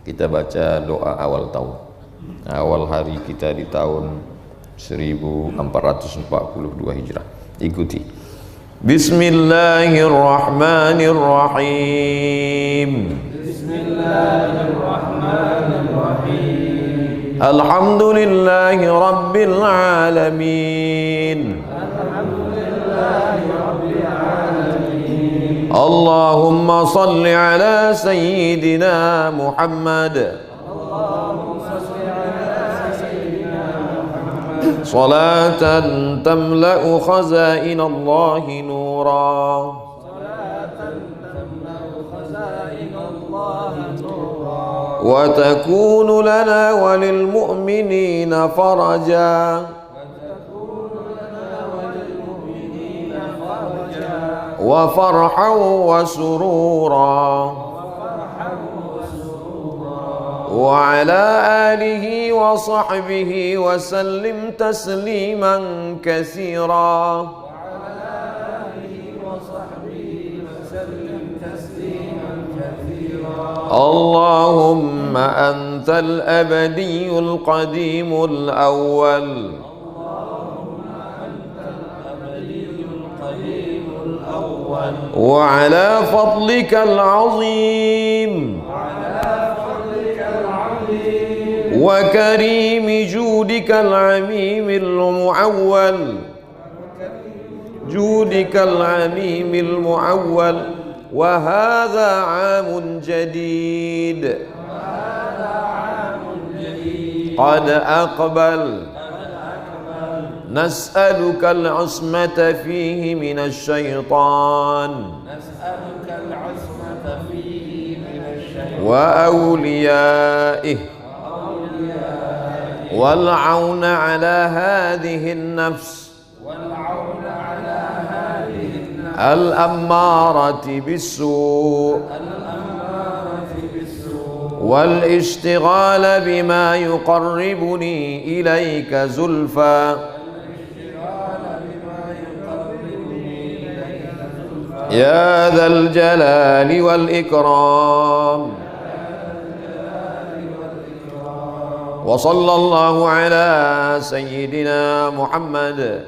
Kita baca doa awal tahun. Awal hari kita di tahun 1442 Hijrah. Ikuti. Bismillahirrahmanirrahim. Bismillahirrahmanirrahim. Alhamdulillahi rabbil alamin. Allahumma salli ala sayyidina Muhammad. Salatan tamla'u khazainallahi nura. Wa takunu lana walil mu'minina faraja. وفرحا وسرورا وعلى آله وصحبه وسلم تسليما كثيرا اللهم أنت الأبدي القديم الأول وعلى فضلك العظيم وكريم جودك العميم المعول وهذا عام جديد قد أقبل نسألك العصمة فيه من الشيطان وأوليائه والعون على هذه النفس الأمارة بالسوء والاشتغال بما يقربني إليك زلفى يا ذا الجلال والإكرام وصلى الله على سيدنا محمد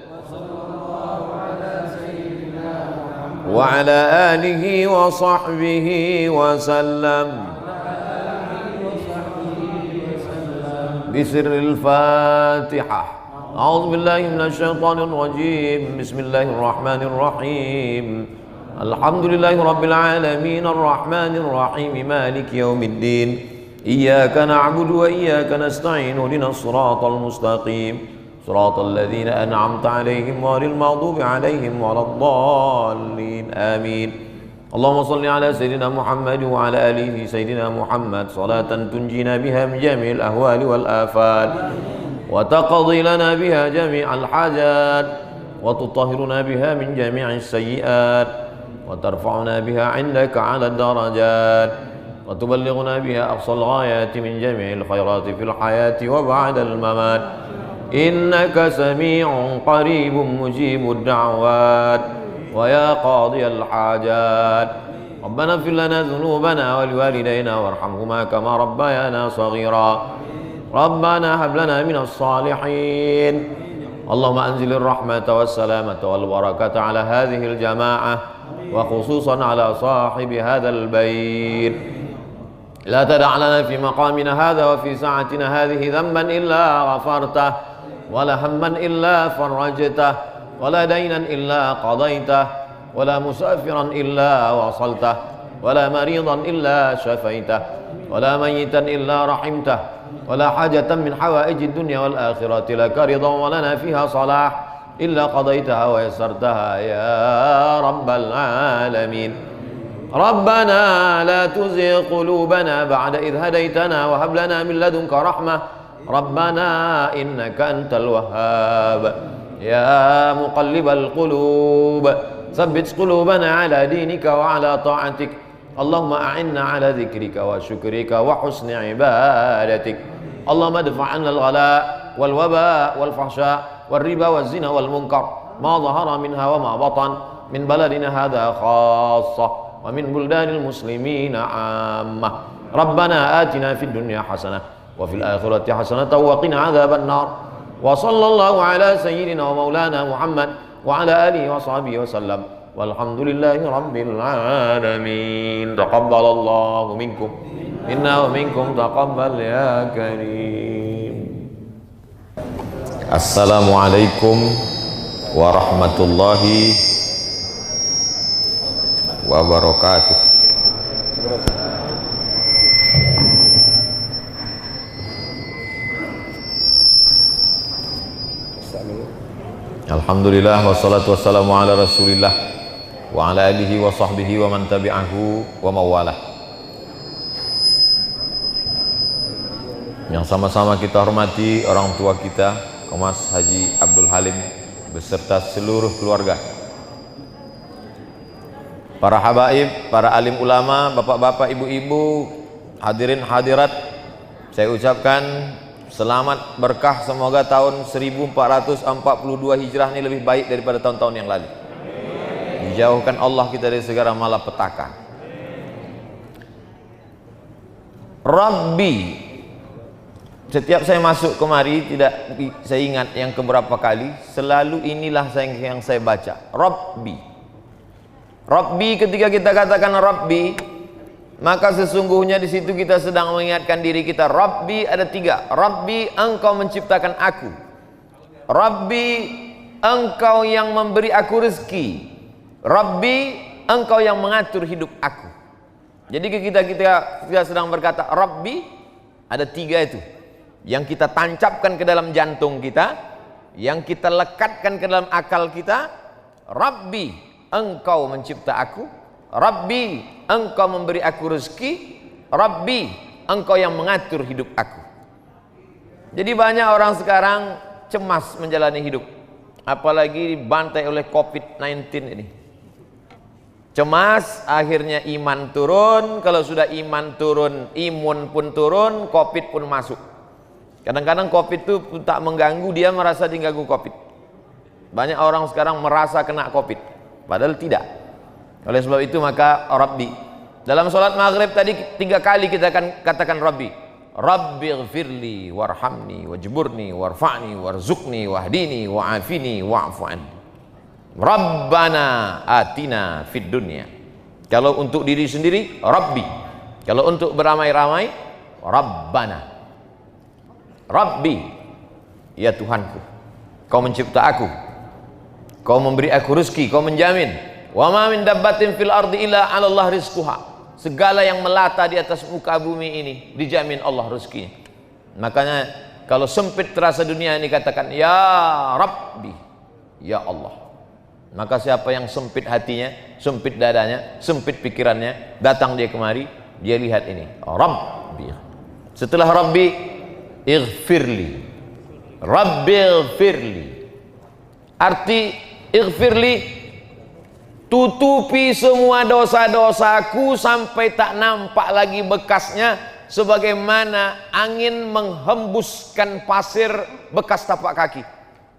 وعلى آله وصحبه وسلم بسر الفاتحة. أعوذ بالله من الشيطان الرجيم. بسم الله الرحمن الرحيم. الحمد لله رب العالمين الرحمن الرحيم مالك يوم الدين إياك نعبد وإياك نستعين اهدنا الصراط المستقيم صراط الذين أنعمت عليهم غير المغضوب عليهم ولا الضالين آمين. اللهم صل على سيدنا محمد وعلى آله سيدنا محمد صلاة تنجينا بها من جميع الأهوال والآفات وتقضي لنا بها جميع الحاجات وتطهرنا بها من جميع السيئات وترفعنا بها عندك على الدرجات وتبلغنا بها أقصى الغايات من جميع الخيرات في الحياة وبعد الممات إنك سميع قريب مجيب الدعوات ويا قاضي الحاجات ربنا اغفر لنا ذنوبنا ولوالدينا وارحمهما كما ربيانا صغيرا ربنا هب لنا من الصالحين اللهم أنزل الرحمة والسلامة والبركة على هذه الجماعة وخصوصا على صاحب هذا البيت لا تدع لنا في مقامنا هذا وفي ساعتنا هذه ذنبا إلا غفرته ولا هما إلا فرجته ولا دينا إلا قضيته ولا مسافرا إلا وصلته ولا مريضا إلا شفيته ولا ميتا إلا رحمته ولا حاجة من حوائج الدنيا والآخرة لك رضا ولنا فيها صلاح إلا قضيتها ويسرتها يا رب العالمين. ربنا لا تزغ قلوبنا بعد إذ هديتنا وهب لنا من لدنك رحمة ربنا إنك أنت الوهاب يا مقلب القلوب ثبت قلوبنا على دينك وعلى طاعتك اللهم أعنا على ذكرك وشكرك وحسن عبادتك اللهم ادفع عنا الغلاء والوباء والفحشاء والربا والزنا والمنكر ما ظهر منها وما بطن من بلدنا هذا خاصة ومن بلدان المسلمين عامة Rabbana atina fid dunya hasanah wa fil akhirati hasanah wa qina adzabannar. Wa sallallahu ala sayyidina wa maulana Muhammad wa ala alihi wa sahbihi wa sallam. Walhamdulillahi rabbil alamin. Taqabbalallahu minkum minna wa minkum taqabbal ya karim. Assalamualaikum warahmatullahi wabarakatuh. Alhamdulillah wassalatu wassalamu ala rasulillah wa ala alihi wa sahbihi wa man tabi'ahu wa mawalah. Yang sama-sama kita hormati orang tua kita, Mas Haji Abdul Halim beserta seluruh keluarga, para habaib, para alim ulama, bapak-bapak, ibu-ibu, hadirin hadirat, saya ucapkan selamat berkah, semoga tahun 1442 Hijrah ini lebih baik daripada tahun-tahun yang lalu. Dijauhkan Allah kita dari segala malapetaka. Rabbi, setiap saya masuk kemari, tidak saya ingat yang keberapa kali, selalu inilah yang saya baca, Rabbi. Rabbi, ketika kita katakan Rabbi, maka sesungguhnya di situ kita sedang mengingatkan diri kita. Rabbi ada tiga. Rabbi, engkau menciptakan aku. Rabbi, engkau yang memberi aku rezeki. Rabbi, engkau yang mengatur hidup aku. Jadi kita sedang berkata Rabbi, ada tiga itu yang kita tancapkan ke dalam jantung kita, yang kita lekatkan ke dalam akal kita. Rabbi, engkau mencipta aku. Rabbi, engkau memberi aku rezeki. Rabbi, engkau yang mengatur hidup aku. Jadi banyak orang sekarang cemas menjalani hidup, apalagi dibantai oleh COVID-19 ini. Cemas, akhirnya iman turun. Kalau sudah iman turun, imun pun turun, COVID pun masuk. Kadang-kadang COVID itu tak mengganggu, dia merasa diganggu COVID. Banyak orang sekarang merasa kena COVID, padahal tidak. Oleh sebab itu maka Rabbi, dalam sholat maghrib tadi 3 kali kita akan katakan Rabbi. Rabbighfirli warhamni wajburni warfa'ni warzuqni wahdini wa'afini wa'fu'an. Rabbana atina fid dunya. Kalau untuk diri sendiri Rabbi, kalau untuk beramai-ramai Rabbana. Rabbi, ya Tuhanku, kau mencipta aku, kau memberi aku rezeki, kau menjamin. Wa ma min dabbatin fil ardi illa 'ala Allah rizquha. Segala yang melata di atas muka bumi ini dijamin Allah rezekinya. Makanya kalau sempit terasa dunia ini katakan ya Rabbi, ya Allah. Maka siapa yang sempit hatinya, sempit dadanya, sempit pikirannya, datang dia kemari, dia lihat ini Rabbi. Setelah Rabbi, ighfirli. Rabbi ighfirli. Arti ighfirli, tutupi semua dosa-dosaku sampai tak nampak lagi bekasnya, sebagaimana angin menghembuskan pasir bekas tapak kaki.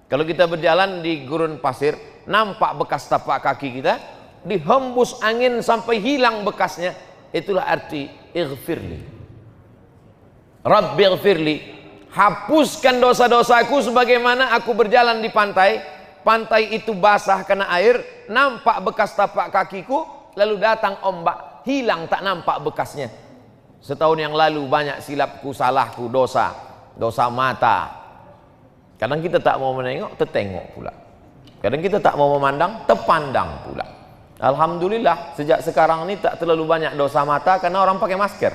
Kalau kita berjalan di gurun pasir, nampak bekas tapak kaki kita, dihembus angin sampai hilang bekasnya. Itulah arti ighfirli. Rabbi ighfirli, hapuskan dosa-dosaku sebagaimana aku berjalan di pantai. Pantai itu basah kena air, nampak bekas tapak kakiku, lalu datang ombak, hilang tak nampak bekasnya. Setahun yang lalu banyak silapku, salahku, dosa mata. Kadang kita tak mau menengok, tertengok pula. Kadang kita tak mau memandang, terpandang pula. Alhamdulillah, sejak sekarang ini tak terlalu banyak dosa mata karena orang pakai masker.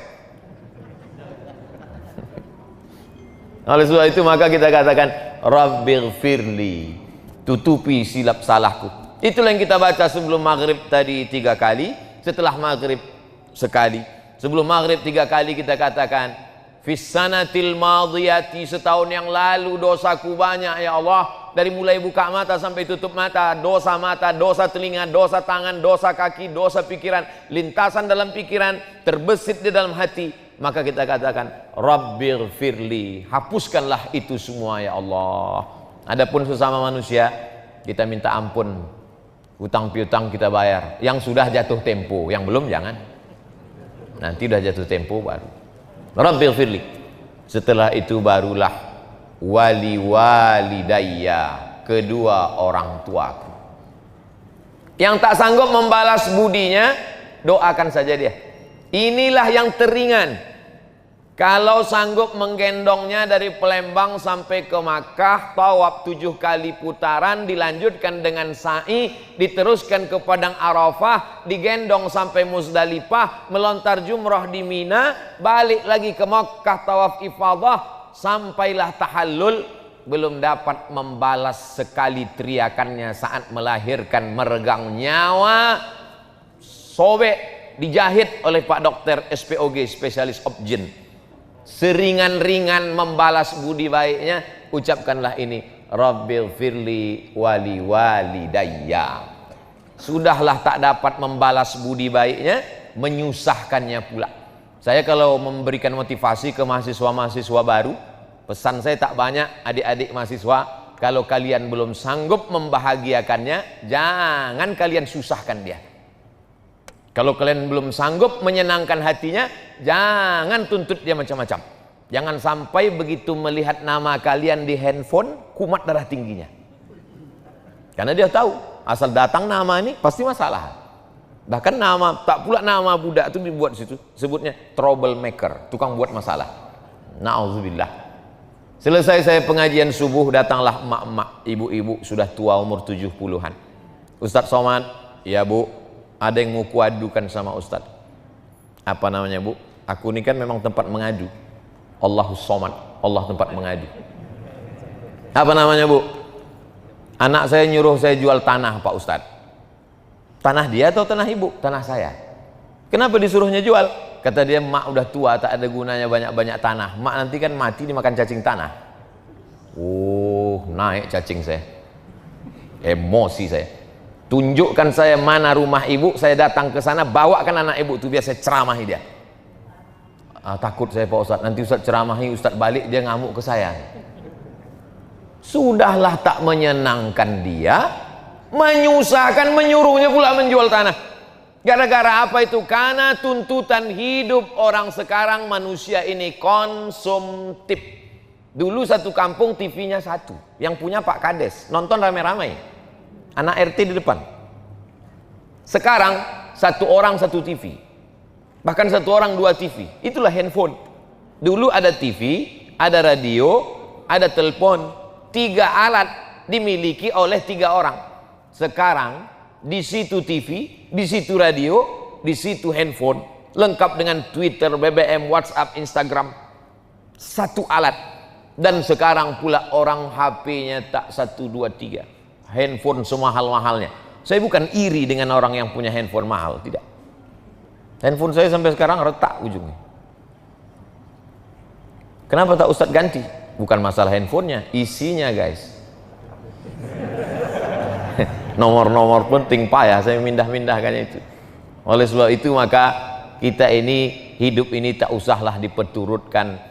Oleh sebab itu maka kita katakan Rabbighfirli, tutupi silap salahku. Itulah yang kita baca sebelum maghrib tadi 3 kali, setelah maghrib sekali. Sebelum maghrib 3 kali kita katakan fis sanatil madiyati, setahun yang lalu dosaku banyak ya Allah. Dari mulai buka mata sampai tutup mata, dosa telinga, dosa tangan, dosa kaki, dosa pikiran, lintasan dalam pikiran, terbesit di dalam hati. Maka kita katakan Rabbighfirli, hapuskanlah itu semua ya Allah. Adapun sesama manusia, kita minta ampun, hutang piutang kita bayar. Yang sudah jatuh tempo, yang belum jangan. Nanti udah jatuh tempo baru Rabbighfirli. Setelah itu barulah wali walidayya, kedua orang tuaku. Yang tak sanggup membalas budinya, doakan saja dia. Inilah yang teringan. Kalau sanggup menggendongnya dari Palembang sampai ke Makkah, tawaf 7 kali putaran, dilanjutkan dengan sa'i, diteruskan ke Padang Arafah, digendong sampai Muzdalifah, melontar jumrah di Mina, balik lagi ke Makkah tawaf ifadah, sampailah tahallul, belum dapat membalas sekali teriakannya saat melahirkan, meregang nyawa, sobek, dijahit oleh Pak Dokter SPOG, spesialis objin. Seringan-ringan membalas budi baiknya, ucapkanlah ini, Rabbighfirli wali walidayya. Sudahlah tak dapat membalas budi baiknya, menyusahkannya pula. Saya kalau memberikan motivasi ke mahasiswa-mahasiswa baru, pesan saya tak banyak, adik-adik mahasiswa, kalau kalian belum sanggup membahagiakannya, jangan kalian susahkan dia. Kalau kalian belum sanggup menyenangkan hatinya, jangan tuntut dia macam-macam. Jangan sampai begitu melihat nama kalian di handphone, kumat darah tingginya. Karena dia tahu, asal datang nama ini pasti masalah. Bahkan nama, tak pula nama budak itu dibuat situ, sebutnya troublemaker, tukang buat masalah. Na'udzubillah. Selesai saya pengajian subuh, datanglah emak-emak, ibu-ibu sudah tua umur 70-an. Ustadz Somad, ya Bu, ada yang mau kuadukan sama Ustadz. Apa namanya Bu? Aku ini kan memang tempat mengadu. Allahus Somad, Allah tempat mengadu. Apa namanya Bu? Anak saya nyuruh saya jual tanah Pak Ustadz. Tanah dia atau tanah ibu? Tanah saya. Kenapa disuruhnya jual? Kata dia, mak udah tua, tak ada gunanya banyak-banyak tanah. Mak nanti kan mati dimakan cacing tanah. Oh, naik cacing saya. Emosi saya. Tunjukkan saya mana rumah ibu, saya datang ke sana, bawakan anak ibu itu biar saya ceramahi dia. Takut saya Pak Ustadz, nanti Ustadz ceramahi, Ustadz balik dia ngamuk ke saya. Sudahlah tak menyenangkan dia, menyusahkan, menyuruhnya pula menjual tanah. Gara-gara apa itu? Karena tuntutan hidup orang sekarang, manusia ini konsumtif. Dulu satu kampung TV-nya satu, yang punya Pak Kades, nonton rame-rame. Anak RT di depan. Sekarang satu orang satu TV, bahkan satu orang 2 TV. Itulah handphone. Dulu ada TV, ada radio, ada telepon, 3 alat dimiliki oleh 3 orang. Sekarang di situ TV, di situ radio, di situ handphone, lengkap dengan Twitter, BBM, WhatsApp, Instagram. Satu alat. Dan sekarang pula orang HP-nya tak 1, 2, 3. Handphone semahal-mahalnya. Saya bukan iri dengan orang yang punya handphone mahal, tidak. Handphone saya sampai sekarang retak ujungnya. Kenapa tak Ustadz ganti? Bukan masalah handphonenya, isinya guys. Nomor-nomor penting payah saya mindah-mindahkannya itu. Oleh sebab itu maka kita ini, hidup ini tak usahlah diperturutkan.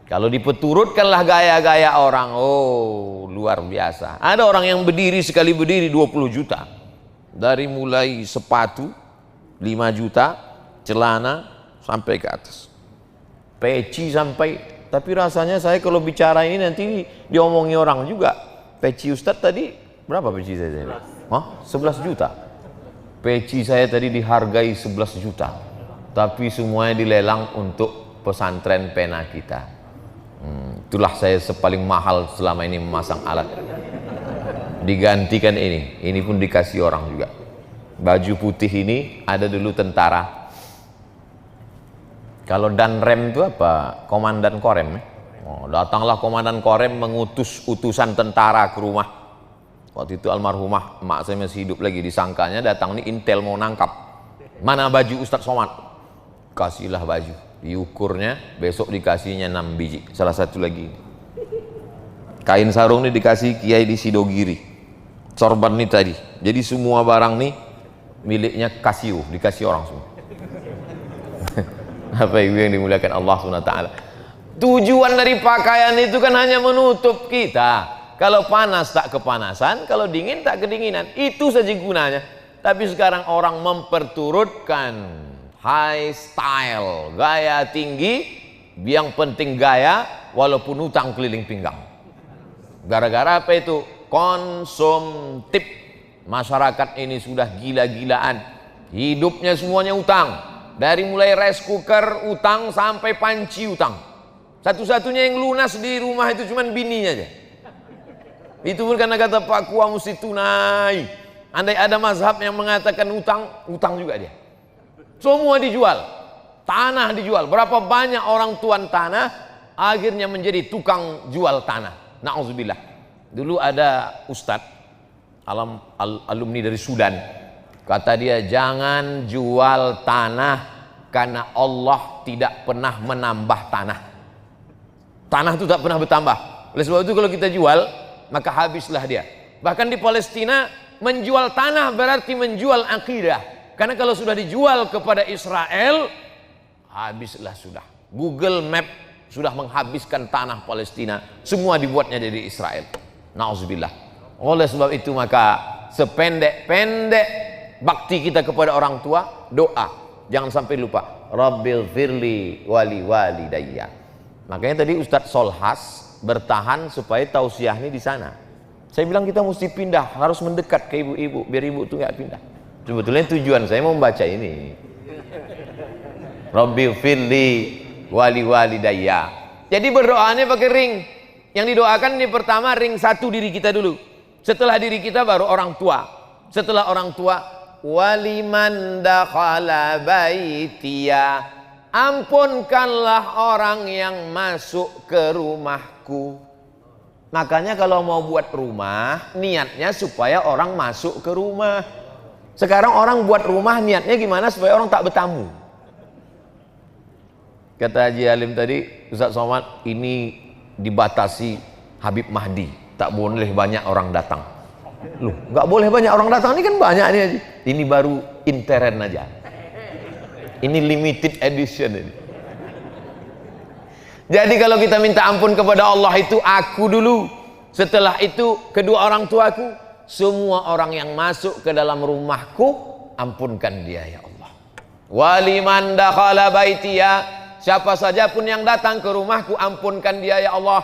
Kalau dipeturutkanlah gaya-gaya orang, oh luar biasa. Ada orang yang berdiri, sekali berdiri 20 juta. Dari mulai sepatu 5 juta, celana sampai ke atas. Peci sampai, tapi rasanya saya kalau bicara ini nanti diomongi orang juga. Peci Ustadz tadi, berapa peci saya? 11 juta. Peci saya tadi dihargai 11 juta. Tapi semuanya dilelang untuk pesantren pena kita. Itulah saya paling mahal selama ini memasang alat. Digantikan ini pun dikasih orang juga. Baju putih ini ada dulu tentara. Kalau Danrem itu apa? Komandan Korem. Datanglah komandan Korem mengutus utusan tentara ke rumah. Waktu itu almarhumah emak saya masih hidup lagi, disangkanya datang nih intel mau nangkap. Mana baju Ustadz Somad? Kasihlah baju. Diukurnya, besok dikasihnya 6 biji. Salah satu lagi. Kain sarung ini dikasih Kiai di Sidogiri. Sorban ini tadi. Jadi semua barang nih miliknya Casio, dikasih orang semua. Apa ibu yang dimuliakan Allah SWT. Tujuan dari pakaian itu kan hanya menutup kita. Kalau panas tak kepanasan, kalau dingin tak kedinginan. Itu saja gunanya. Tapi sekarang orang memperturutkan high style, gaya tinggi, yang penting gaya walaupun utang keliling pinggang. Gara-gara apa itu? Konsumtif. Masyarakat ini sudah gila-gilaan, hidupnya semuanya utang, dari mulai rice cooker utang sampai panci utang. Satu-satunya yang lunas di rumah itu cuma bininya aja. Itu pun karena kata Pak Kua mesti tunai. Andai ada mazhab yang mengatakan utang, utang juga dia. Semua dijual, tanah dijual. Berapa banyak orang tuan tanah akhirnya menjadi tukang jual tanah. Na'udzubillah. Dulu ada ustadz alumni dari Sudan, kata dia, jangan jual tanah karena Allah tidak pernah menambah tanah. Tanah itu tak pernah bertambah. Oleh sebab itu kalau kita jual, maka habislah dia. Bahkan di Palestina, menjual tanah berarti menjual akidah. Karena kalau sudah dijual kepada Israel, habislah sudah. Google Map sudah menghabiskan tanah Palestina, semua dibuatnya dari Israel. Na'udzubillah. Oleh sebab itu maka sependek-pendek bakti kita kepada orang tua, doa. Jangan sampai lupa. Rabbil firli wali walidayya. Makanya tadi Ustadz Solhas bertahan supaya tausiah ini di sana. Saya bilang kita mesti pindah, harus mendekat ke ibu-ibu biar ibu itu nggak pindah. Sebetulnya tujuan saya mau membaca ini. Rabbil firli wali walidayya. Jadi berdoanya pakai ring. Yang didoakan ini pertama ring satu diri kita dulu. Setelah diri kita baru orang tua. Setelah orang tua, waliman dakhala baitiya, ampunkanlah orang yang masuk ke rumahku. Makanya kalau mau buat rumah, niatnya supaya orang masuk ke rumah. Sekarang orang buat rumah niatnya gimana supaya orang tak bertamu. Kata Haji Halim tadi, Ustaz Somad, ini dibatasi Habib Mahdi. Tak boleh banyak orang datang. Loh, nggak boleh banyak orang datang, ini kan banyak nih Haji. Ini baru intern aja. Ini limited edition ini. Jadi kalau kita minta ampun kepada Allah itu aku dulu. Setelah itu kedua orang tuaku. Semua orang yang masuk ke dalam rumahku, ampunkan dia ya Allah. Waliman dakhala baitiya, siapa saja pun yang datang ke rumahku, ampunkan dia ya Allah.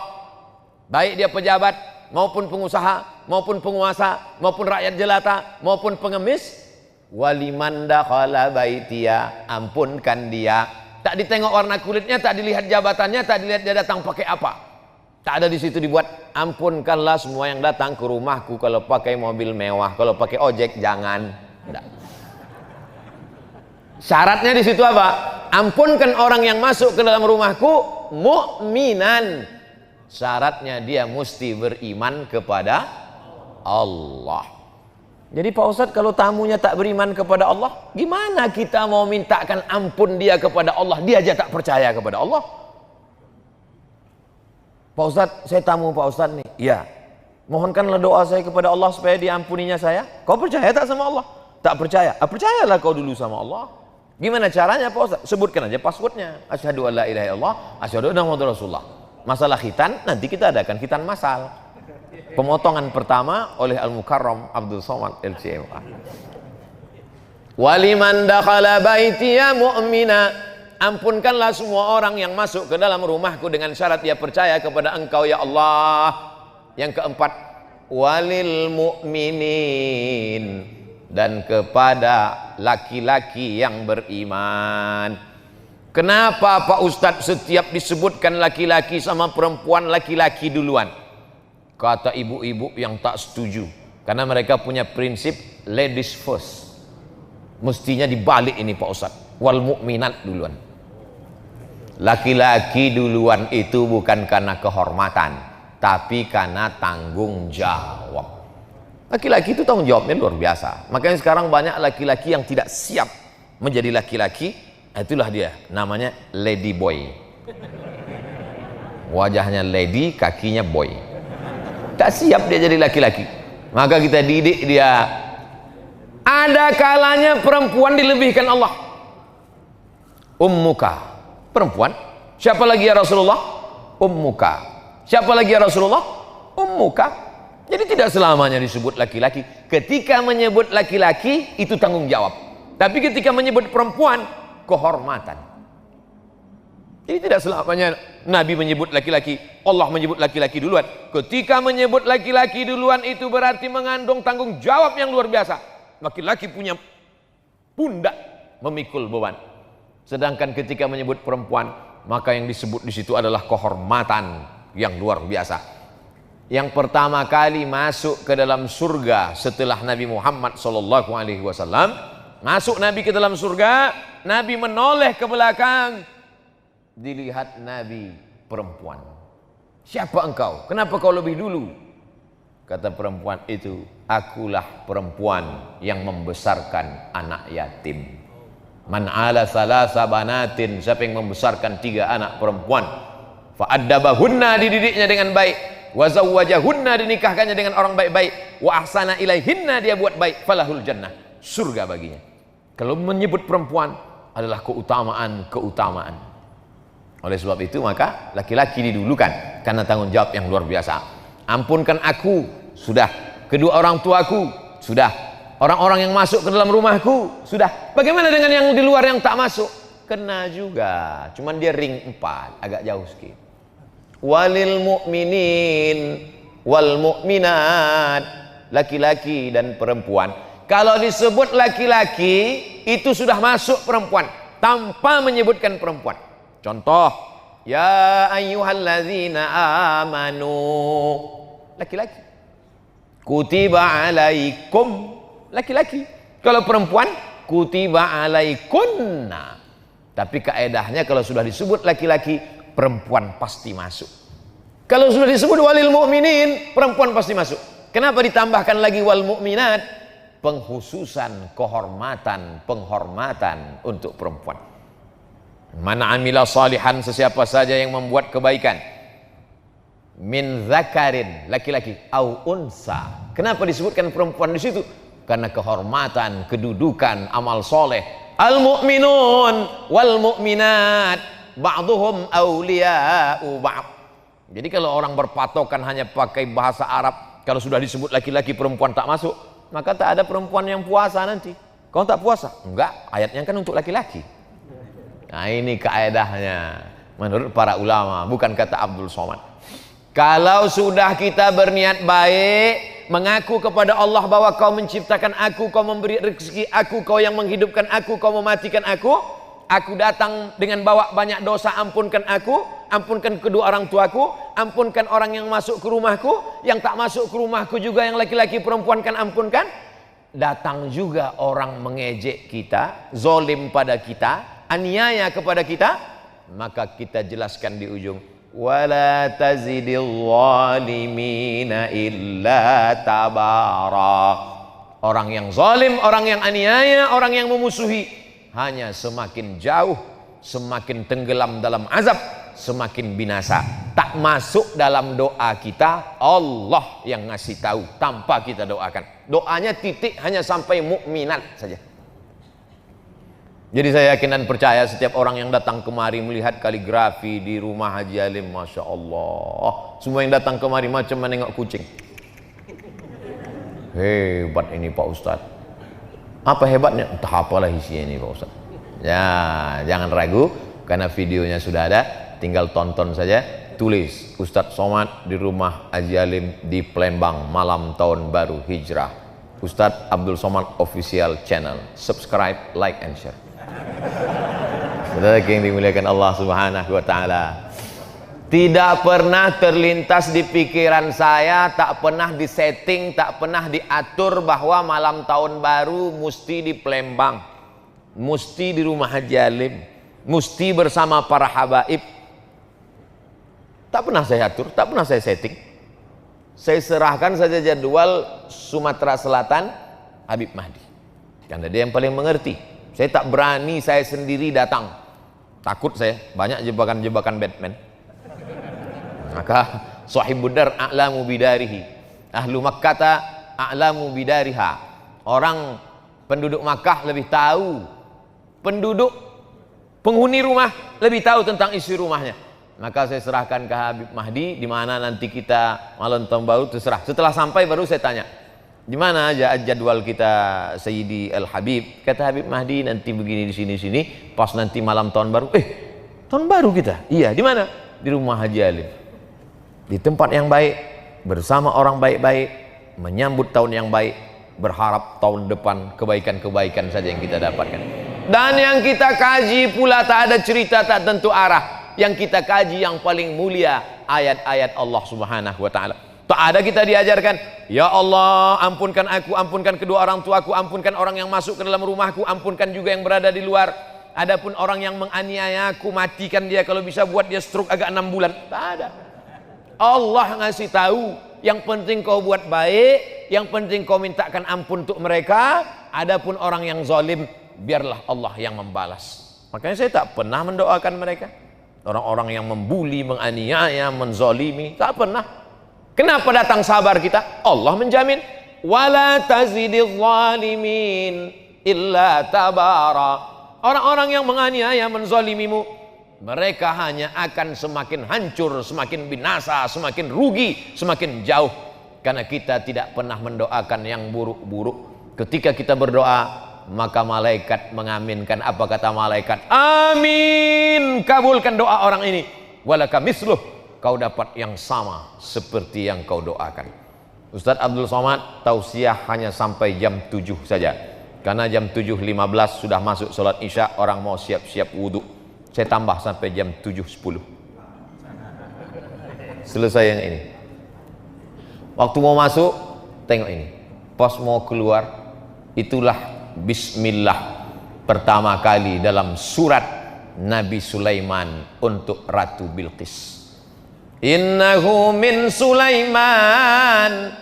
Baik dia pejabat, maupun pengusaha, maupun penguasa, maupun rakyat jelata, maupun pengemis. Waliman dakhala baitiya, ampunkan dia. Tak ditengok warna kulitnya, tak dilihat jabatannya, tak dilihat dia datang pakai apa. Tak ada di situ dibuat, ampunkanlah semua yang datang ke rumahku. Kalau pakai mobil mewah, kalau pakai ojek jangan. Tidak. Syaratnya di situ apa? Ampunkan orang yang masuk ke dalam rumahku mukminan. Syaratnya dia mesti beriman kepada Allah. Jadi Pak Ustadz, kalau tamunya tak beriman kepada Allah, gimana kita mau mintakan ampun dia kepada Allah? Dia aja tak percaya kepada Allah. Pak Ustadz, saya tamu Pak Ustadz nih. Iya. Mohonkanlah doa saya kepada Allah supaya diampuninya saya. Kau percaya tak sama Allah? Tak percaya. Percayalah kau dulu sama Allah. Gimana caranya Pak Ustadz? Sebutkan aja passwordnya. Asyhadu an la ilaha illallah, asyhadu anna muhammadar rasulullah. Masalah khitan, nanti kita adakan khitan massal. Pemotongan pertama oleh Al-Mukarram Abdul Somad LCMA. Waliman dakhala baitiya mu'mina, ampunkanlah semua orang yang masuk ke dalam rumahku dengan syarat dia percaya kepada engkau ya Allah. Yang keempat, walil mu'minin, dan kepada laki-laki yang beriman. Kenapa Pak Ustadz setiap disebutkan laki-laki sama perempuan, laki-laki duluan? Kata ibu-ibu yang tak setuju, karena mereka punya prinsip ladies first. Mestinya dibalik ini Pak Ustadz, wal mu'minat duluan. Laki-laki duluan itu bukan karena kehormatan, tapi karena tanggung jawab. Laki-laki itu tanggung jawabnya luar biasa. Makanya sekarang banyak laki-laki yang tidak siap menjadi laki-laki. Itulah dia, namanya lady boy. Wajahnya lady, kakinya boy. Tak siap dia jadi laki-laki. Maka kita didik dia. Ada kalanya perempuan dilebihkan Allah. Ummuka, perempuan. Siapa lagi ya Rasulullah? Ummuka. Siapa lagi ya Rasulullah? Ummuka. Jadi tidak selamanya disebut laki-laki. Ketika menyebut laki-laki itu tanggung jawab. Tapi ketika menyebut perempuan, kehormatan. Jadi tidak selamanya Nabi menyebut laki-laki, Allah menyebut laki-laki duluan. Ketika menyebut laki-laki duluan itu berarti mengandung tanggung jawab yang luar biasa. Laki-laki punya pundak memikul beban. Sedangkan ketika menyebut perempuan, maka yang disebut di situ adalah kehormatan yang luar biasa. Yang pertama kali masuk ke dalam surga setelah Nabi Muhammad SAW, masuk Nabi ke dalam surga, Nabi menoleh ke belakang, dilihat Nabi perempuan. Siapa engkau? Kenapa kau lebih dulu? Kata perempuan itu, akulah perempuan yang membesarkan anak yatim. Man ala salasa banatin, siapa yang membesarkan 3 anak perempuan, fa'addabahunna, dididiknya dengan baik, wa zawwajahunna, dinikahkannya dengan orang baik-baik, wa ahsana ilaihinna, dia buat baik, falahul jannah, surga baginya. Kalau menyebut perempuan adalah keutamaan. Oleh sebab itu maka laki-laki didulukan karena tanggung jawab yang luar biasa. Ampunkan aku, sudah. Kedua orang tuaku, sudah. Orang-orang yang masuk ke dalam rumahku, sudah. Bagaimana dengan yang di luar yang tak masuk? Kena juga, cuman dia ring 4, agak jauh sedikit. Walil mu'minin wal mu'minat, laki-laki dan perempuan. Kalau disebut laki-laki, itu sudah masuk perempuan tanpa menyebutkan perempuan. Contoh, ya ayyuhalladzina amanu, laki-laki. Kutiba alaikum, laki-laki. Kalau perempuan, kutiba alaikunna. Tapi kaedahnya kalau sudah disebut laki-laki, perempuan pasti masuk. Kalau sudah disebut walil mu'minin, perempuan pasti masuk. Kenapa ditambahkan lagi wal mu'minat? Penghususan, kehormatan, penghormatan untuk perempuan. Mana amila salihan, sesiapa saja yang membuat kebaikan, min zakarin, laki-laki, au unsa. Kenapa disebutkan perempuan di situ? Karena kehormatan, kedudukan, amal soleh. Al mu'minun wal mu'minat ba'duhum awliya'u ba'd. Jadi kalau orang berpatokan hanya pakai bahasa Arab, kalau sudah disebut laki-laki perempuan tak masuk, maka tak ada perempuan yang puasa nanti. Kau tak puasa? Enggak, ayatnya kan untuk laki-laki. Nah ini kaedahnya menurut para ulama, bukan kata Abdul Somad. Kalau sudah kita berniat baik, mengaku kepada Allah bahwa kau menciptakan aku, kau memberi rezeki aku, kau yang menghidupkan aku, kau mematikan aku datang dengan bawa banyak dosa, ampunkan aku, ampunkan kedua orang tuaku, ampunkan orang yang masuk ke rumahku, yang tak masuk ke rumahku juga, yang laki-laki perempuan kan ampunkan. Datang juga orang mengejek kita, zolim pada kita, aniaya kepada kita, maka kita jelaskan di ujung, wala tazidil zalimina illa tabara. Orang yang zalim, orang yang aniaya, orang yang memusuhi hanya semakin jauh, semakin tenggelam dalam azab, semakin binasa. Tak masuk dalam doa kita, Allah yang ngasih tahu tanpa kita doakan. Doanya titik hanya sampai mukminat saja. Jadi saya yakin dan percaya setiap orang yang datang kemari melihat kaligrafi di rumah Haji Alim, Masya Allah, semua yang datang kemari macam menengok kucing. Hebat ini Pak Ustadz. Apa hebatnya? Entah apalah isinya ini Pak Ustadz. Ya, jangan ragu, karena videonya sudah ada, tinggal tonton saja. Tulis Ustadz Somad di rumah Haji Alim di Palembang malam tahun baru hijrah. Ustadz Abdul Somad official channel. Subscribe, like and share. Saudara yang dimuliakan Allah Subhanahu wa taala, tidak pernah terlintas di pikiran saya, tak pernah disetting, tak pernah diatur bahwa malam tahun baru mesti di Palembang, mesti di rumah Haji Alim, mesti bersama para habaib. Tak pernah saya atur, tak pernah saya setting. Saya serahkan saja jadwal Sumatera Selatan Habib Mahdi, karena dia yang paling mengerti. Saya tak berani saya sendiri datang, takut saya banyak jebakan-jebakan Batman. Maka sahibud dar a'lamu bidarihi, ahlu Makkata a'lamu bidariha. Orang penduduk Makkah lebih tahu, penduduk penghuni rumah lebih tahu tentang isi rumahnya. Maka saya serahkan ke Habib Mahdi, di mana nanti kita malam tahun baru terserah. Setelah sampai baru saya tanya, Di mana aja jadwal kita Sayyidi Al-Habib, kata Habib Mahdi nanti begini di sini, pas nanti malam tahun baru, tahun baru kita, iya di mana? Di rumah Haji Alim, di tempat yang baik, bersama orang baik-baik, menyambut tahun yang baik, berharap tahun depan kebaikan-kebaikan saja yang kita dapatkan. Dan yang kita kaji pula tak ada cerita, tak tentu arah. Yang kita kaji yang paling mulia ayat-ayat Allah Subhanahu wa taala. Tak ada kita diajarkan, ya Allah ampunkan aku, ampunkan kedua orang tuaku, ampunkan orang yang masuk ke dalam rumahku, ampunkan juga yang berada di luar. Adapun orang yang menganiaya aku, matikan dia, kalau bisa buat dia stroke agak 6 bulan. Tak ada. Allah ngasih tahu, yang penting kau buat baik, yang penting kau mintakan ampun untuk mereka. Adapun orang yang zalim, biarlah Allah yang membalas. Makanya saya tak pernah mendoakan mereka. Orang-orang yang membuli, menganiaya, menzalimi, tak pernah. Kenapa datang sabar kita? Allah menjamin, wala tazidil zalimin illa tabara. Orang-orang yang menganiaya, menzalimimu, mereka hanya akan semakin hancur, semakin binasa, semakin rugi, semakin jauh. Karena kita tidak pernah mendoakan yang buruk-buruk. Ketika kita berdoa, maka malaikat mengaminkan. Apa kata malaikat? Amin, kabulkan doa orang ini. Walaka misluh, kau dapat yang sama seperti yang kau doakan. Ustadz Abdul Somad tausiah hanya sampai jam 7 saja. Karena jam 7.15 sudah masuk sholat isya, orang mau siap-siap wudhu. Saya tambah sampai jam 7.10. Selesai yang ini. Waktu mau masuk, tengok ini. Pas mau keluar, itulah bismillah pertama kali dalam surat Nabi Sulaiman untuk Ratu Bilqis. Innahu min Sulaiman.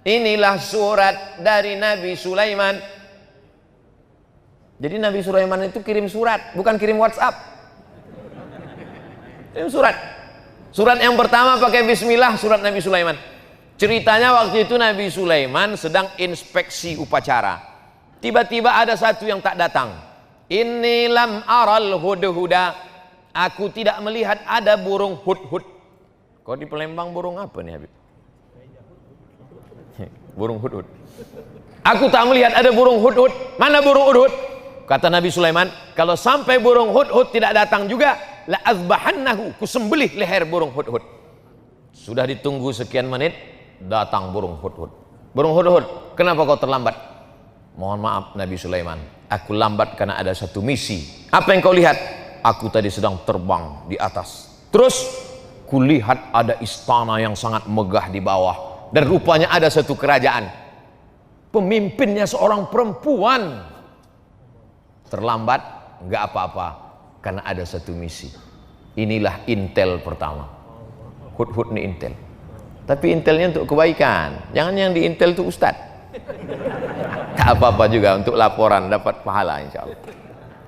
Inilah surat dari Nabi Sulaiman. Jadi Nabi Sulaiman itu kirim surat, bukan kirim WhatsApp. Kirim surat. Surat yang pertama pakai bismillah, surat Nabi Sulaiman. Ceritanya waktu itu Nabi Sulaiman sedang inspeksi upacara. Tiba-tiba ada satu yang tak datang. Inni lam aral hudhuda. Aku tidak melihat ada burung hudhud. Kau di Palembang burung apa nih Habib? Burung hudhud. Aku tak melihat ada burung hudhud. Mana burung hudhud? Kata Nabi Sulaiman, kalau sampai burung hudhud tidak datang juga, la azbahannahu, ku sembelih leher burung hudhud. Sudah ditunggu sekian menit, datang burung hudhud. Burung hudhud, kenapa kau terlambat? Mohon maaf Nabi Sulaiman, aku lambat karena ada satu misi. Apa yang kau lihat? Aku tadi sedang terbang di atas. Terus kulihat ada istana yang sangat megah di bawah, dan rupanya ada satu kerajaan. Pemimpinnya seorang perempuan. Terlambat nggak apa-apa karena ada satu misi. Inilah intel pertama. Hudhud nih intel. Tapi intelnya untuk kebaikan. Jangan yang di intel itu ustad. Tak apa-apa juga untuk laporan, dapat pahala insya Allah.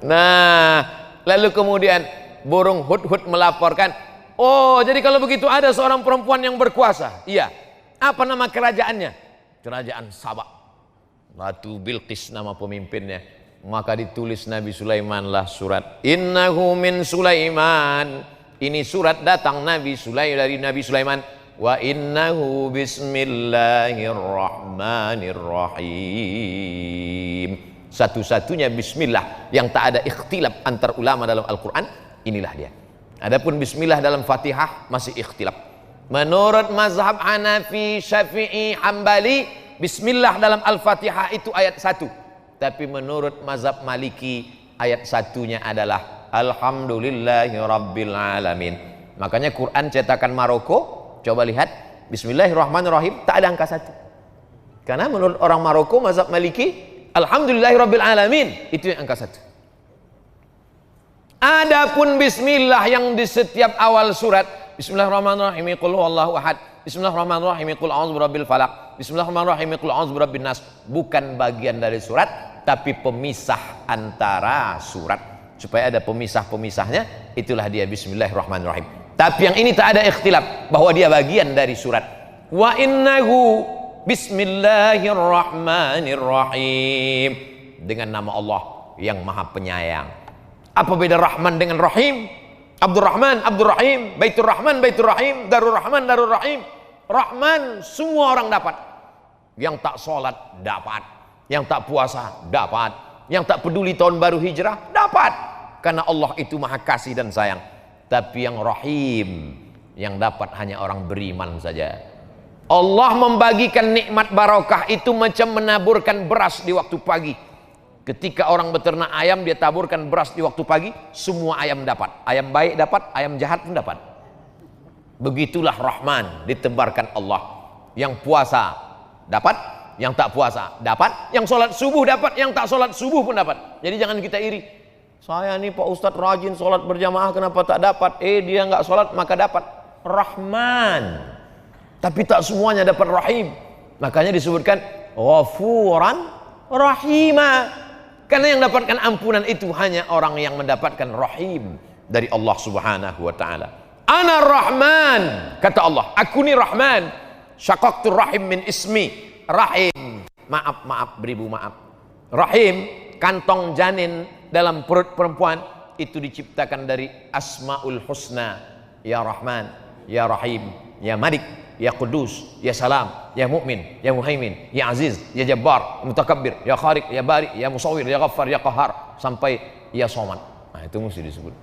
Nah, lalu kemudian burung hudhud melaporkan, oh jadi kalau begitu ada seorang perempuan yang berkuasa. Iya. Apa nama kerajaannya? Kerajaan Sabak. Ratu Bilqis nama pemimpinnya. Maka ditulis Nabi Sulaiman lah surat. Innahu min Sulaiman. Ini surat datang Nabi Sulaiman dari Nabi Sulaiman. Wa innahu bismillahirrahmanirrahim. Satu-satunya bismillah yang tak ada ikhtilaf antar ulama dalam Al-Quran, inilah dia. Adapun bismillah dalam Fatihah masih ikhtilaf. Menurut mazhab Hanafi, Syafi'i, Hambali, bismillah dalam Al-Fatihah itu ayat 1. Tapi menurut mazhab Maliki, ayat 1-nya adalah Alhamdulillahi Rabbil Alamin. Makanya Quran cetakan Maroko, coba lihat, Bismillahirrahmanirrahim, tak ada angka 1. Karena menurut orang Maroko, mazhab Maliki, Alhamdulillahi Rabbil Alamin, itu yang angka 1. Adapun bismillah yang di setiap awal surat, Bismillahirrahmanirrahim, qul huwallahu ahad, Bismillahirrahmanirrahim, qul a'udzu birabbil falaq, Bismillahirrahmanirrahim, qul a'udzu birabbin nas, bukan bagian dari surat, tapi pemisah antara surat. Supaya ada pemisah-pemisahnya, itulah dia Bismillahirrahmanirrahim. Tapi yang ini tak ada ikhtilaf bahwa dia bagian dari surat. Wa innahu Bismillahirrahmanirrahim, dengan nama Allah yang Maha Penyayang. Apa beda Rahman dengan Rahim? Abdurrahman, Abdurrahim, Baitur Rahman, Baitur Rahim, Darur Rahman, Darur Rahim. Rahman semua orang dapat. Yang tak sholat dapat, yang tak puasa dapat, yang tak peduli tahun baru hijrah dapat, karena Allah itu maha kasih dan sayang. Tapi yang rahim, yang dapat hanya orang beriman saja. Allah membagikan nikmat barokah itu macam menaburkan beras di waktu pagi. Ketika orang beternak ayam, dia taburkan beras di waktu pagi, semua ayam dapat. Ayam baik dapat, ayam jahat pun dapat. Begitulah Rahman ditebarkan Allah. Yang puasa dapat, yang tak puasa dapat, yang sholat subuh dapat, yang tak sholat subuh pun dapat. Jadi jangan kita iri. Saya nih Pak Ustadz rajin sholat berjamaah, kenapa tak dapat? Dia nggak sholat maka dapat. Rahman. Tapi tak semuanya dapat rahim. Makanya disebutkan ghafuran rahima. Karena yang dapatkan ampunan itu hanya orang yang mendapatkan rahim dari Allah Subhanahu wa taala. Ana Rahman, kata Allah, aku ni Rahman. Syaqaqtu rahim min ismi. Rahim, maaf beribu maaf. Rahim, kantong janin dalam perut perempuan itu diciptakan dari Asmaul Husna. Ya Rahman, Ya Rahim, Ya Malik, Ya Qudus, Ya Salam, Ya Mu'min, Ya Muhaimin, Ya Aziz, Ya Jabbar, Mutakabbir, Ya Khaliq, Ya Bari, Ya Musawwir, Ya Ghaffar, Ya Qahar, sampai Ya Somad. Nah, itu mesti disebut.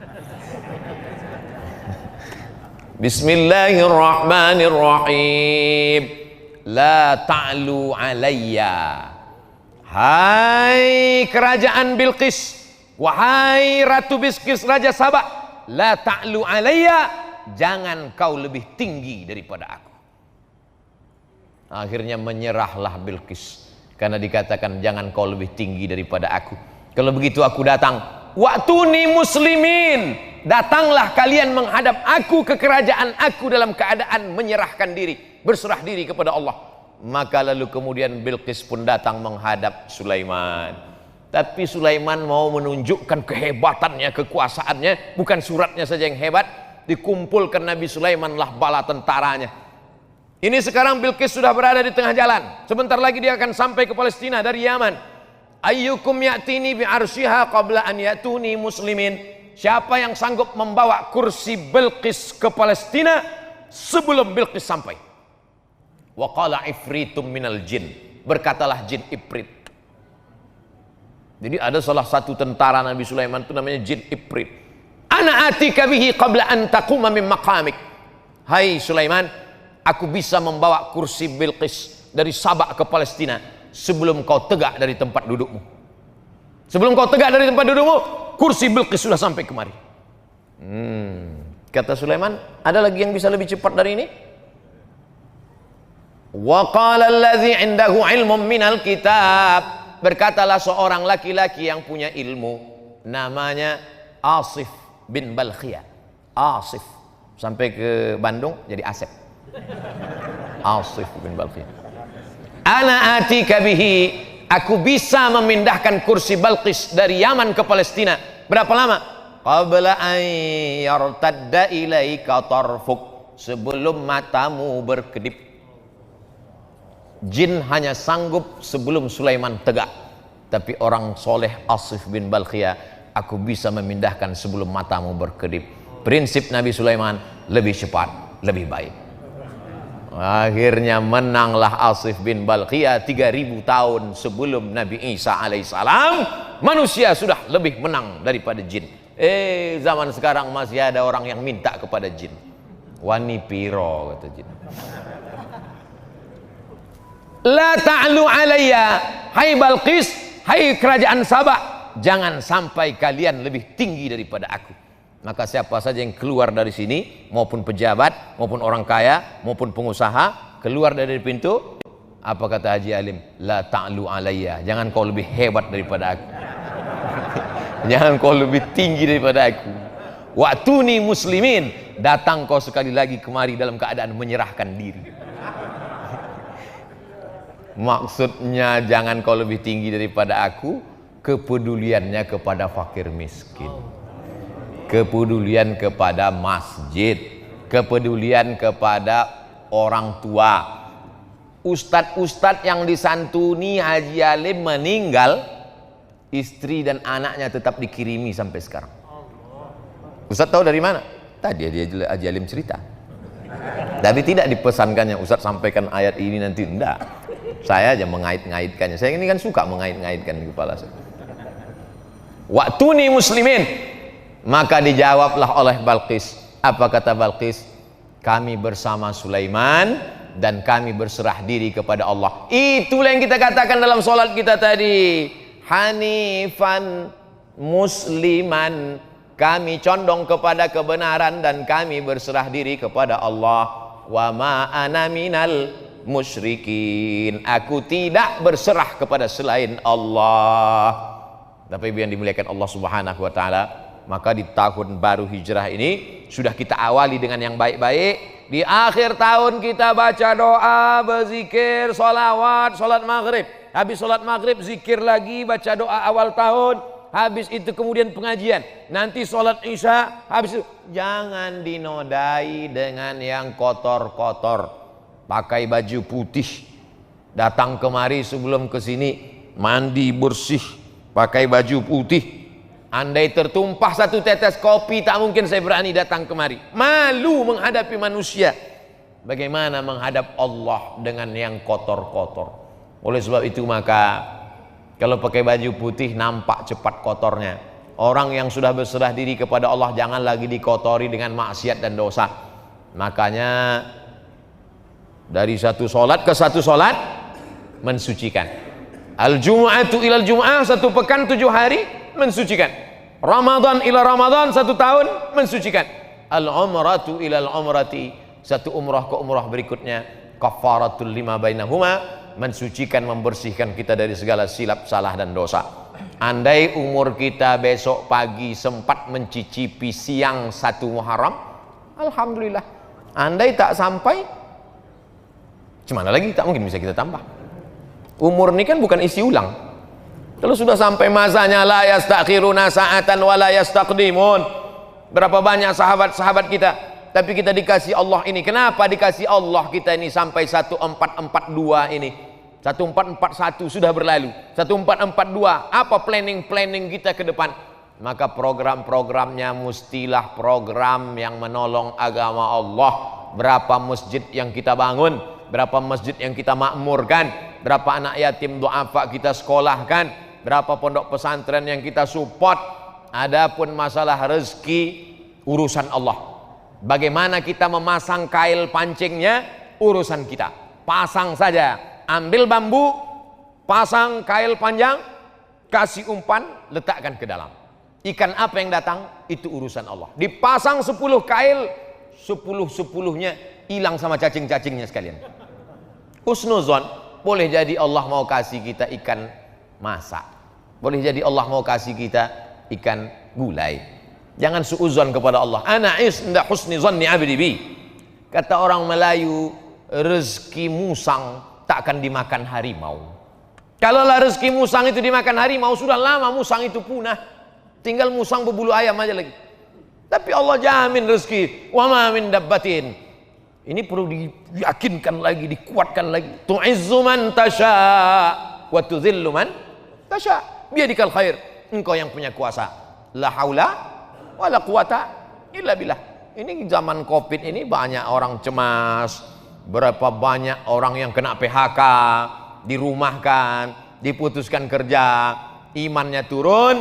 Bismillahirrahmanirrahim. La ta'lu alayya. Hai kerajaan Bilqis, wahai Ratu Bilqis, Raja Sabah, la ta'lu alayya, jangan kau lebih tinggi daripada aku. Akhirnya menyerahlah Bilqis karena dikatakan jangan kau lebih tinggi daripada aku. Kalau begitu aku datang. Wa'tuni muslimin, datanglah kalian menghadap aku ke kerajaan aku dalam keadaan menyerahkan diri, berserah diri kepada Allah. Maka lalu kemudian Bilqis pun datang menghadap Sulaiman. Tapi Sulaiman mau menunjukkan kehebatannya, kekuasaannya. Bukan suratnya saja yang hebat, dikumpulkan Nabi Sulaiman lah bala tentaranya. Ini sekarang Bilqis sudah berada di tengah jalan. Sebentar lagi dia akan sampai ke Palestina dari Yaman. Ayyukum ya'tini bi'arsyiha qabla an ya'tuni muslimin. Siapa yang sanggup membawa kursi Bilqis ke Palestina sebelum Bilqis sampai? Wa qala ifritum minal jin. Berkatalah jin Ifrit. Jadi ada salah satu tentara Nabi Sulaiman itu namanya jin Ifrit. Ana atika bihi qabla an taquma min maqamik. Hai Sulaiman, aku bisa membawa kursi Bilqis dari Sabah ke Palestina sebelum kau tegak dari tempat dudukmu. Sebelum kau tegak dari tempat dudukmu, kursi Bilqis sudah sampai kemari. Kata Sulaiman, ada lagi yang bisa lebih cepat dari ini? Wa qala allazi indahu ilmun minal kitab. Berkatalah seorang laki-laki yang punya ilmu, namanya Asif bin Balkhiyah. Asif sampai ke Bandung jadi Asep. Asif bin Balkhiyah. Ana atika bihi, aku bisa memindahkan kursi Bilqis dari Yaman ke Palestina. Berapa lama? Qabla an yartadda ilaika tarfuk, sebelum matamu berkedip. Jin hanya sanggup sebelum Sulaiman tegak. Tapi orang soleh Asif bin Balkhiyah, aku bisa memindahkan sebelum matamu berkedip. Prinsip Nabi Sulaiman, lebih cepat, lebih baik. Akhirnya menanglah Asif bin Balkhiyah. 3000 tahun sebelum Nabi Isa alaihissalam, manusia sudah lebih menang daripada jin. Zaman sekarang masih ada orang yang minta kepada jin. Wani piro, kata jin. La ta'lu alayya, hai Bilqis, hai kerajaan Sabah, jangan sampai kalian lebih tinggi daripada aku. Maka siapa saja yang keluar dari sini, maupun pejabat, maupun orang kaya, maupun pengusaha, keluar dari pintu, apa kata Haji Alim? La ta'lu alayya, jangan kau lebih hebat daripada aku. Jangan kau lebih tinggi daripada aku. Wa'tuni muslimin, datang kau sekali lagi kemari dalam keadaan menyerahkan diri. Maksudnya jangan kau lebih tinggi daripada aku, kepeduliannya kepada fakir miskin, kepedulian kepada masjid, kepedulian kepada orang tua. Ustadz-ustadz yang disantuni Haji Alim meninggal, istri dan anaknya tetap dikirimi sampai sekarang. Ustadz tahu dari mana? Tadi Haji Alim cerita. Tapi tidak dipesankannya Ustadz sampaikan ayat ini nanti, enggak. Saya aja mengait-ngaitkannya. Saya ini kan suka mengait-ngaitkan di kepala saya. Waktuni muslimin. Maka dijawablah oleh Balqis. Apa kata Balqis? Kami bersama Sulaiman dan kami berserah diri kepada Allah. Itulah yang kita katakan dalam sholat kita tadi. Hanifan musliman. Kami condong kepada kebenaran dan kami berserah diri kepada Allah. Wa ma ana minal musyrikin. Aku tidak berserah kepada selain Allah. Tapi yang dimuliakan Allah Subhanahu wa taala, maka di tahun baru hijrah ini sudah kita awali dengan yang baik-baik. Di akhir tahun kita baca doa, berzikir, sholawat, sholat maghrib. Habis sholat maghrib zikir lagi, baca doa awal tahun. Habis itu kemudian pengajian. Nanti sholat isya. Habis itu jangan dinodai dengan yang kotor-kotor. Pakai baju putih, datang kemari sebelum ke sini mandi bersih, pakai baju putih. Andai tertumpah satu tetes kopi, tak mungkin saya berani datang kemari. Malu menghadapi manusia. Bagaimana menghadap Allah dengan yang kotor-kotor? Oleh sebab itu maka kalau pakai baju putih nampak cepat kotornya. Orang yang sudah berserah diri kepada Allah jangan lagi dikotori dengan maksiat dan dosa. Makanya dari satu solat ke satu solat mensucikan. Al-Jum'atu ilal Jum'ah, satu pekan 7 hari mensucikan. Ramadan ila Ramadan, 1 tahun mensucikan. Al-Umratu ilal Umrati, satu umrah ke umrah berikutnya. Kafaratul lima bainahuma, mensucikan, membersihkan kita dari segala silap, salah dan dosa. Andai umur kita besok pagi sempat mencicipi siang 1 Muharram, alhamdulillah. Andai tak sampai, gimana lagi, tak mungkin bisa kita tambah. Umur ini kan bukan isi ulang. Kalau sudah sampai masanya la yastakhiruna sa'atan wa la yastaqdimun. Berapa banyak sahabat-sahabat kita, tapi kita dikasih Allah ini. Kenapa dikasih Allah kita ini sampai 1442 ini? 1441 sudah berlalu. 1442, apa planning kita ke depan? Maka program-programnya mestilah program yang menolong agama Allah. Berapa masjid yang kita bangun, berapa masjid yang kita makmurkan, berapa anak yatim duafa kita sekolahkan, berapa pondok pesantren yang kita support. Adapun masalah rezeki urusan Allah. Bagaimana kita memasang kail pancingnya urusan kita. Pasang saja, ambil bambu, pasang kail panjang, kasih umpan, letakkan ke dalam. Ikan apa yang datang itu urusan Allah. Dipasang 10 kail, 10-10-nya hilang sama cacing-cacingnya sekalian. Husnuzon, boleh jadi Allah mau kasih kita ikan masak, boleh jadi Allah mau kasih kita ikan gulai. Jangan suuzon kepada Allah. Ana inda husni zanni abdi bi. Kata orang Melayu, rezeki musang takkan dimakan harimau. Kalaulah rezeki musang itu dimakan harimau, sudah lama musang itu punah. Tinggal musang berbulu ayam aja lagi. Tapi Allah jamin rezeki. Wa ma min dabbatin. Ini perlu diyakinkan lagi, dikuatkan lagi. Tu'izzu man tasha wa tudhillu man tasha. Biadikal khair. Engkau yang punya kuasa. La haula wala quwata illa billah. Ini zaman Covid ini banyak orang cemas. Berapa banyak orang yang kena PHK, dirumahkan, diputuskan kerja, imannya turun,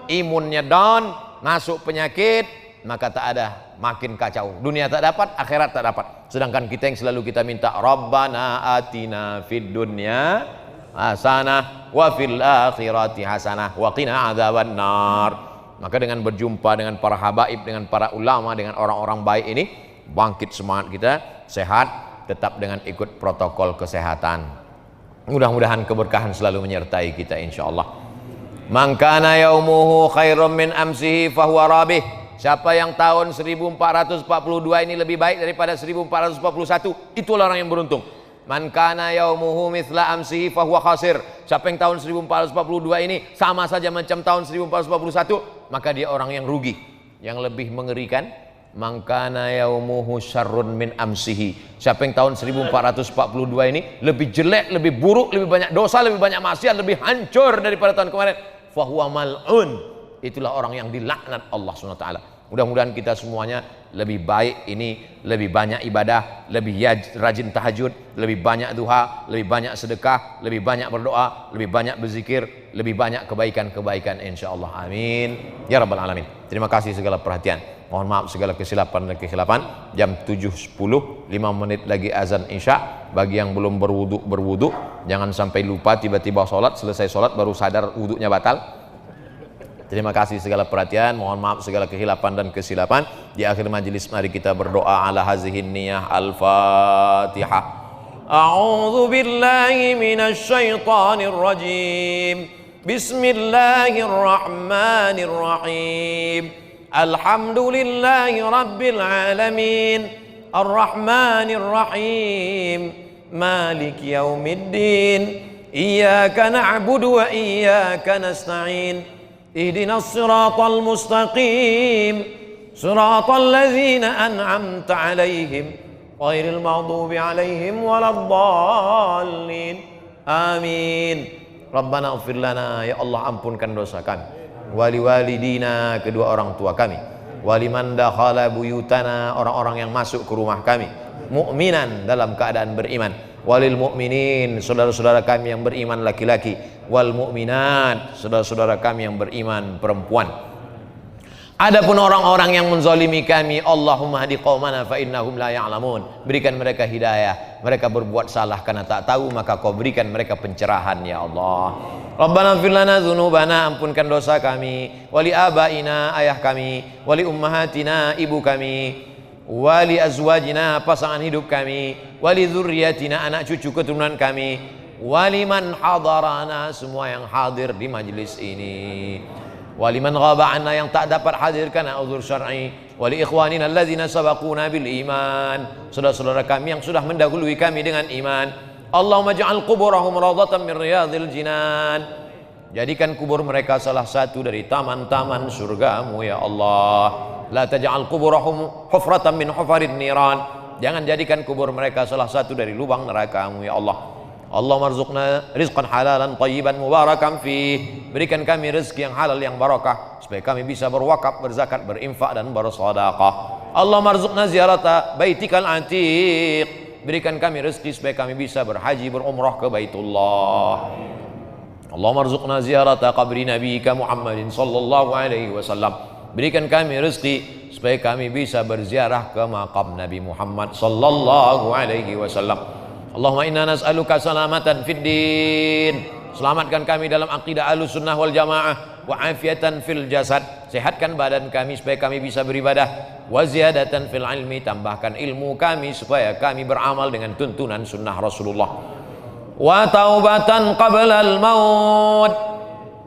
imunnya down, masuk penyakit, maka tak ada, makin kacau. Dunia tak dapat, akhirat tak dapat. Sedangkan kita yang selalu kita minta, Rabbana atina fid dunya hasanah wa fil akhirati hasanah wa qina adzabannar. Maka dengan berjumpa dengan para habaib, dengan para ulama, dengan orang-orang baik ini, bangkit semangat kita, sehat, tetap dengan ikut protokol kesehatan. Mudah-mudahan keberkahan selalu menyertai kita insyaallah. Man kana yaumuhu khairum min amsihi fahuwa rabih. Siapa yang tahun 1442 ini lebih baik daripada 1441, itulah orang yang beruntung. Man kana yaumuhu mithla amsihi fahuwa khasir. Siapa yang tahun 1442 ini sama saja macam tahun 1441, maka dia orang yang rugi. Yang lebih mengerikan, man kana yaumuhu syarrun min amsihi. Siapa yang tahun 1442 ini lebih jelek, lebih buruk, lebih banyak dosa, lebih banyak maksiat, lebih hancur daripada tahun kemarin, fahuwa mal'un. Itulah orang yang dilaknat Allah SWT. Mudah-mudahan kita semuanya lebih baik ini, lebih banyak ibadah, lebih rajin tahajud, lebih banyak duha, lebih banyak sedekah, lebih banyak berdoa, lebih banyak berzikir, lebih banyak kebaikan-kebaikan insyaallah. Amin ya rabbal alamin. Terima kasih segala perhatian. Mohon maaf segala kesilapan dan kekhilapan. Jam 7.10, 5 menit lagi azan Isya. Bagi yang belum berwudu, jangan sampai lupa tiba-tiba sholat, selesai sholat baru sadar wudunya batal. Terima kasih segala perhatian, mohon maaf segala kehilapan dan kesilapan. Di akhir majelis mari kita berdoa ala hazihin niyah. Al-Fatihah. A'udzu billahi minasy syaithanir rajim. Bismillahirrahmanirrahim. Alhamdulillahi rabbil alamin. Ar-Rahmanir Rahim. Maliki yaumiddin. Iyyaka na'budu wa iyyaka nasta'in. اهدنا الصراط المستقيم صراط الذين أنعمت عليهم غير المغضوب عليهم ولا الضالين آمين ربنا اغفر لنا ya Allah ampunkan dosa kami wali walidina kedua orang tua kami waliman dakhala buyutana orang-orang yang masuk ke rumah kami mukminan dalam keadaan beriman walil mu'minin saudara-saudara kami yang beriman laki-laki wal mu'minat saudara-saudara kami yang beriman perempuan. Adapun orang-orang yang menzalimi kami, Allahumma hadi qaumana fa innahum la ya'lamun. Berikan mereka hidayah. Mereka berbuat salah karena tak tahu, maka Kau berikan mereka pencerahan ya Allah. Rabbana ighfir lana dzunubana, ampunkan dosa kami, wali abaina ayah kami, wali ummahatina ibu kami, wali azwajina pasangan hidup kami, wali dzurriyyatina anak cucu keturunan kami, waliman hadarana semua yang hadir di majlis ini, waliman ghaba anna yang tak dapat hadir karena uzur syar'i, wali ikhwanina alladzina sabaquna bil iman saudara-saudara kami yang sudah mendahului kami dengan iman. Allahumma ja'al quburahum rawdatan min riyadil jinan, jadikan kubur mereka salah satu dari taman-taman surgamu ya Allah. La taj'al quburahum hufratan min hufarin niran, jangan jadikan kubur mereka salah satu dari lubang neraka-Mu ya Allah. Allahumma arzuqna rizqan halalan tayyiban mubarakan fih, berikan kami rezeki yang halal yang barakah supaya kami bisa berwakaf, berzakat, berinfak dan bersedekah. Allahumma arzuqna ziyarata baitikal atiq, berikan kami rezeki supaya kami bisa berhaji berumrah ke Baitullah. Allahumma arzuqna ziyarata qabri nabiyyika Muhammadin sallallahu alaihi wasallam, berikan kami rezeki supaya kami bisa berziarah ke makam Nabi Muhammad sallallahu alaihi wasallam. Allahumma inna nas'aluka salamatan fid din, selamatkan kami dalam akidah Ahlussunnah wal Jamaah, wa afiatan fil jasad, sehatkan badan kami supaya kami bisa beribadah, wa ziyadatan fil ilmi, tambahkan ilmu kami supaya kami beramal dengan tuntunan sunnah Rasulullah, wa taubatan qablal maut,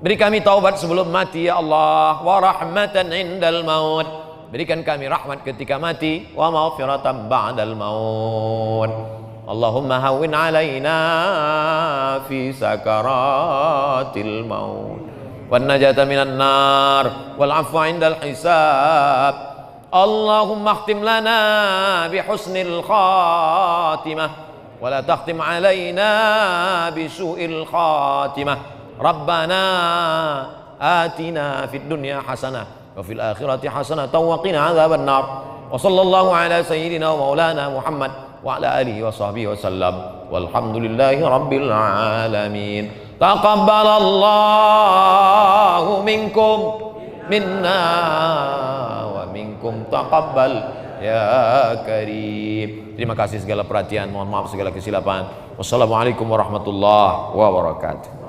beri kami taubat sebelum mati ya Allah, wa rahmatan indal maut, berikan kami rahmat ketika mati, wa maghfiratan ba'dal maut. Allahumma hawwin alaina fi sakaratil maut wan najata minan nar wal afwa indal hisab. Allahumma akhtim lana bi husnil khatimah wa la takhtim alaina bi su'il khatimah. Rabbana atina fid dunya hasanah wa fil akhirati hasanah wa qina adzaban nar. Wa sallallahu ala sayyidina wa maulana Muhammad wa ala alihi wa sahbihi wa sallam, walhamdulillahi rabbil alamin. Taqabbalallahu minkum minna wa minkum taqabbal ya karim. Terima kasih segala perhatian, mohon maaf segala kesilapan. Wassalamualaikum warahmatullahi wabarakatuh.